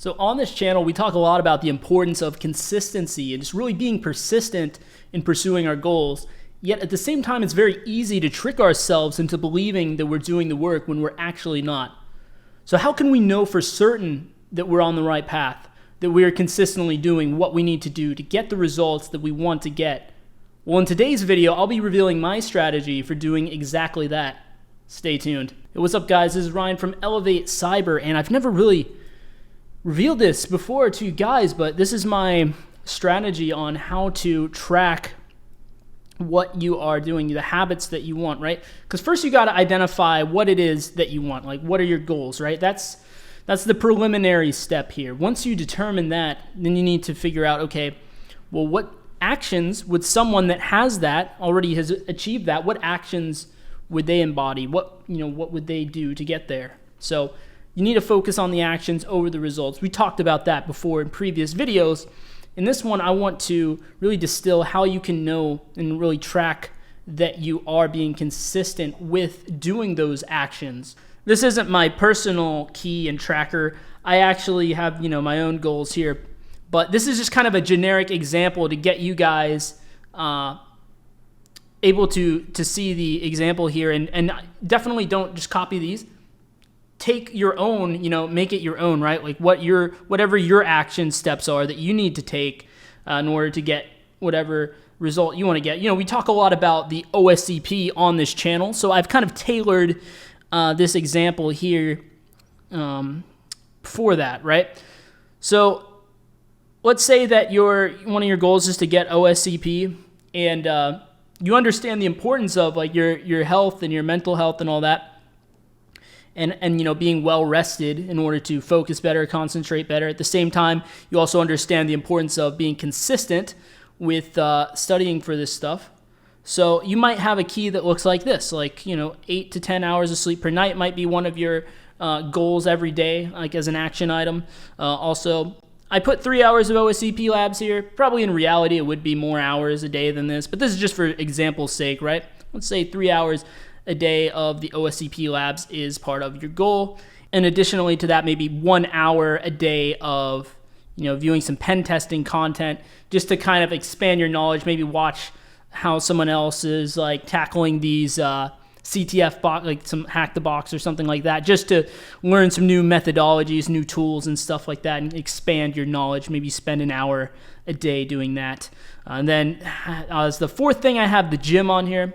So on this channel, we talk a lot about the importance of consistency and just really being persistent in pursuing our goals. Yet at the same time, it's very easy to trick ourselves into believing that we're doing the work when we're actually not. So how can we know for certain that we're on the right path, that we are consistently doing what we need to do to get the results that we want to get? Well, in today's video, I'll be revealing my strategy for doing exactly that. Stay tuned. Hey, what's up, guys? This is Ryan from Elevate Cyber, and I've never really revealed this before to you guys, but this is my strategy on how to track what you are doing, the habits that you want, right? Because first you got to identify what it is that you want, like what are your goals, right? That's the preliminary step here. Once you determine that, then you need to figure out, okay, well, what actions would someone that has that, already has achieved that, what actions would they embody? What would they do to get there? So you need to focus on the actions over the results. We talked about that before in previous videos. In this one, I want to really distill how you can know and really track that you are being consistent with doing those actions. This isn't my personal key and tracker. I actually have, my own goals here, but this is just kind of a generic example to get you guys able to see the example here, and definitely don't just copy these. Take your own, make it your own, right? Like whatever your action steps are that you need to take in order to get whatever result you want to get. We talk a lot about the OSCP on this channel, so I've kind of tailored this example here for that, right? So let's say that one of your goals is to get OSCP, and you understand the importance of like your health and your mental health and all that. And being well rested in order to focus better, concentrate better. At the same time, you also understand the importance of being consistent with studying for this stuff. So you might have a key that looks like this, like 8 to 10 hours of sleep per night might be one of your goals every day, like as an action item. Also, I put 3 hours of OSCP labs here. Probably in reality, it would be more hours a day than this, but this is just for example's sake, right? Let's say 3 hours a day of the OSCP labs is part of your goal. And additionally to that, maybe 1 hour a day of, viewing some pen testing content just to kind of expand your knowledge, maybe watch how someone else is like tackling these CTF box, like some hack the box or something like that, just to learn some new methodologies, new tools and stuff like that, and expand your knowledge. Maybe spend an hour a day doing that. And then as the fourth thing, I have the gym on here.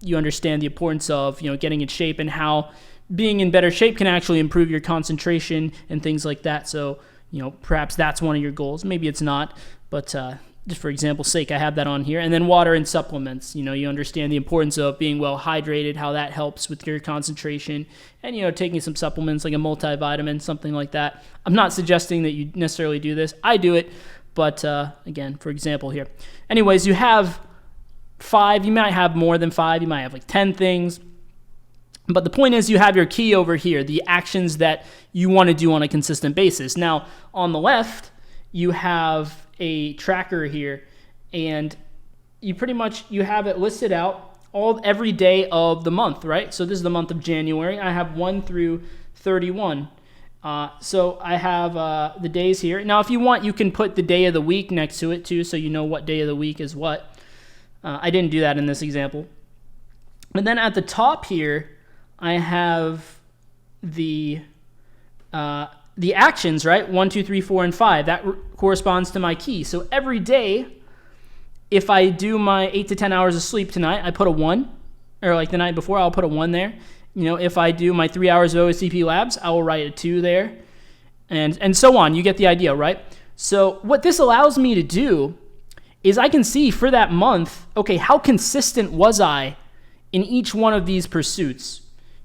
You understand the importance of, getting in shape and how being in better shape can actually improve your concentration and things like that. So, perhaps that's one of your goals. Maybe it's not, but just for example's sake, I have that on here. And then water and supplements. You understand the importance of being well hydrated, how that helps with your concentration, and, taking some supplements like a multivitamin, something like that. I'm not suggesting that you necessarily do this. I do it, but again, for example here. Anyways, you have 5, you might have more than 5, you might have like 10 things. But the point is you have your key over here, the actions that you want to do on a consistent basis. Now, on the left, you have a tracker here, and you have it listed out every day of the month, right? So this is the month of January. I have 1 through 31. So I have the days here. Now, if you want, you can put the day of the week next to it too, so you know what day of the week is what. I didn't do that in this example. And then at the top here, I have the actions, right? 1, 2, 3, 4, and 5. That corresponds to my key. So every day, if I do my 8 to 10 hours of sleep tonight, I put a 1. Or like the night before, I'll put a 1 there. If I do my 3 hours of OSCP labs, I will write a 2 there. And so on. You get the idea, right? So what this allows me to do is I can see for that month, okay, how consistent was I in each one of these pursuits?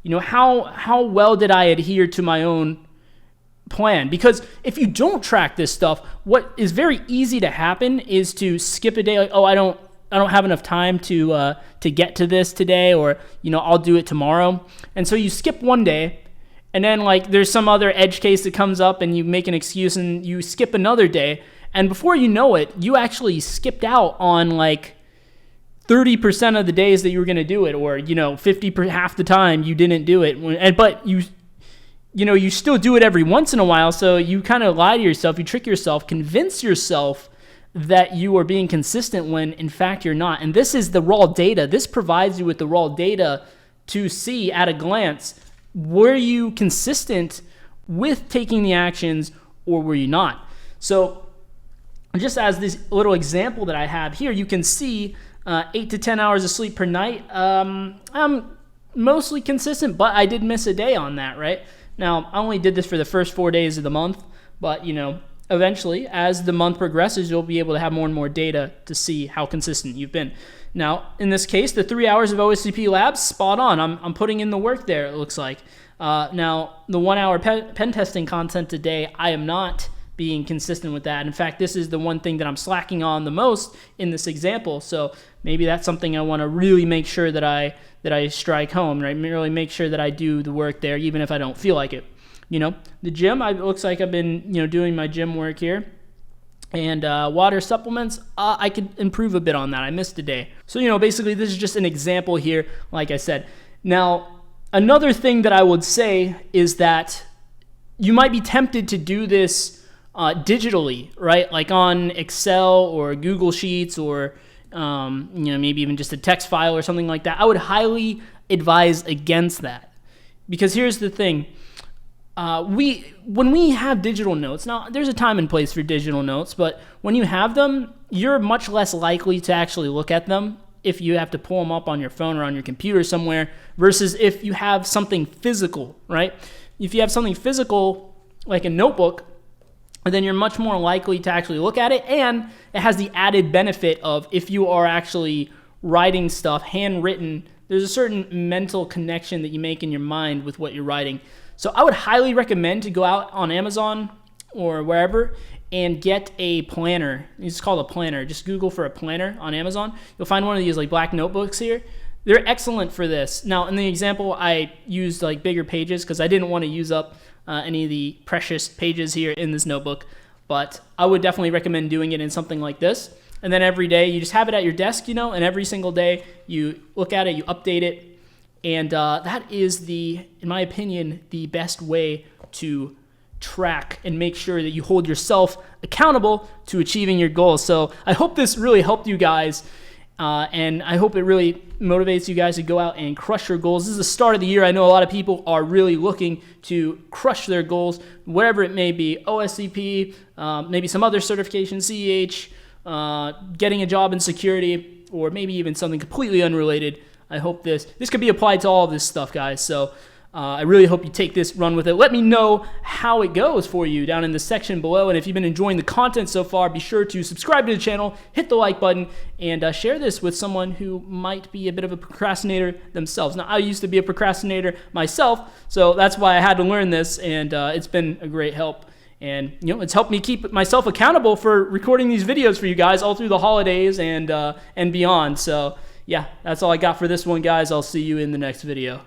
How well did I adhere to my own plan? Because if you don't track this stuff, what is very easy to happen is to skip a day, like, oh, I don't have enough time to get to this today, or I'll do it tomorrow. And so you skip one day, and then like there's some other edge case that comes up, and you make an excuse and you skip another day. And before you know it, you actually skipped out on like 30% of the days that you were going to do it, or 50 half the time you didn't do it. But you still do it every once in a while. So you kind of lie to yourself, you trick yourself, convince yourself that you are being consistent when in fact you're not. And this is the raw data. This provides you with the raw data to see at a glance, were you consistent with taking the actions or were you not? So just as this little example that I have here, you can see 8 to 10 hours of sleep per night. I'm mostly consistent, but I did miss a day on that, right? Now, I only did this for the first 4 days of the month, but eventually, as the month progresses, you'll be able to have more and more data to see how consistent you've been. Now, in this case, the 3 hours of OSCP labs, spot on. I'm putting in the work there, it looks like. Now, the 1 hour pen testing content today, I am not being consistent with that. In fact, this is the one thing that I'm slacking on the most in this example. So maybe that's something I want to really make sure that I strike home, right? Really make sure that I do the work there, even if I don't feel like it. The gym, it looks like I've been, doing my gym work here. And water supplements, I could improve a bit on that. I missed a day. So, basically this is just an example here, like I said. Now, another thing that I would say is that you might be tempted to do this digitally, right? Like on Excel or Google Sheets or, maybe even just a text file or something like that. I would highly advise against that. Because here's the thing. When we have digital notes, now there's a time and place for digital notes, but when you have them, you're much less likely to actually look at them if you have to pull them up on your phone or on your computer somewhere versus if you have something physical, right? If you have something physical, like a notebook, then you're much more likely to actually look at it, and it has the added benefit of if you are actually writing stuff handwritten, there's a certain mental connection that you make in your mind with what you're writing. So I would highly recommend to go out on Amazon or wherever and get a planner. It's called a planner. Just Google for a planner on Amazon. You'll find one of these like black notebooks here. They're excellent for this. Now, in the example, I used like bigger pages because I didn't want to use up any of the precious pages here in this notebook. But I would definitely recommend doing it in something like this. And then every day, you just have it at your desk, and every single day you look at it, you update it. And that is in my opinion, the best way to track and make sure that you hold yourself accountable to achieving your goals. So I hope this really helped you guys. And I hope it really motivates you guys to go out and crush your goals. This is the start of the year. I know a lot of people are really looking to crush their goals, whatever it may be, OSCP, maybe some other certification, CEH, getting a job in security, or maybe even something completely unrelated. I hope this could be applied to all of this stuff, guys. So I really hope you take this, run with it. Let me know how it goes for you down in the section below. And if you've been enjoying the content so far, be sure to subscribe to the channel, hit the like button, and share this with someone who might be a bit of a procrastinator themselves. Now, I used to be a procrastinator myself, so that's why I had to learn this, and it's been a great help. And, it's helped me keep myself accountable for recording these videos for you guys all through the holidays and beyond. So, yeah, that's all I got for this one, guys. I'll see you in the next video.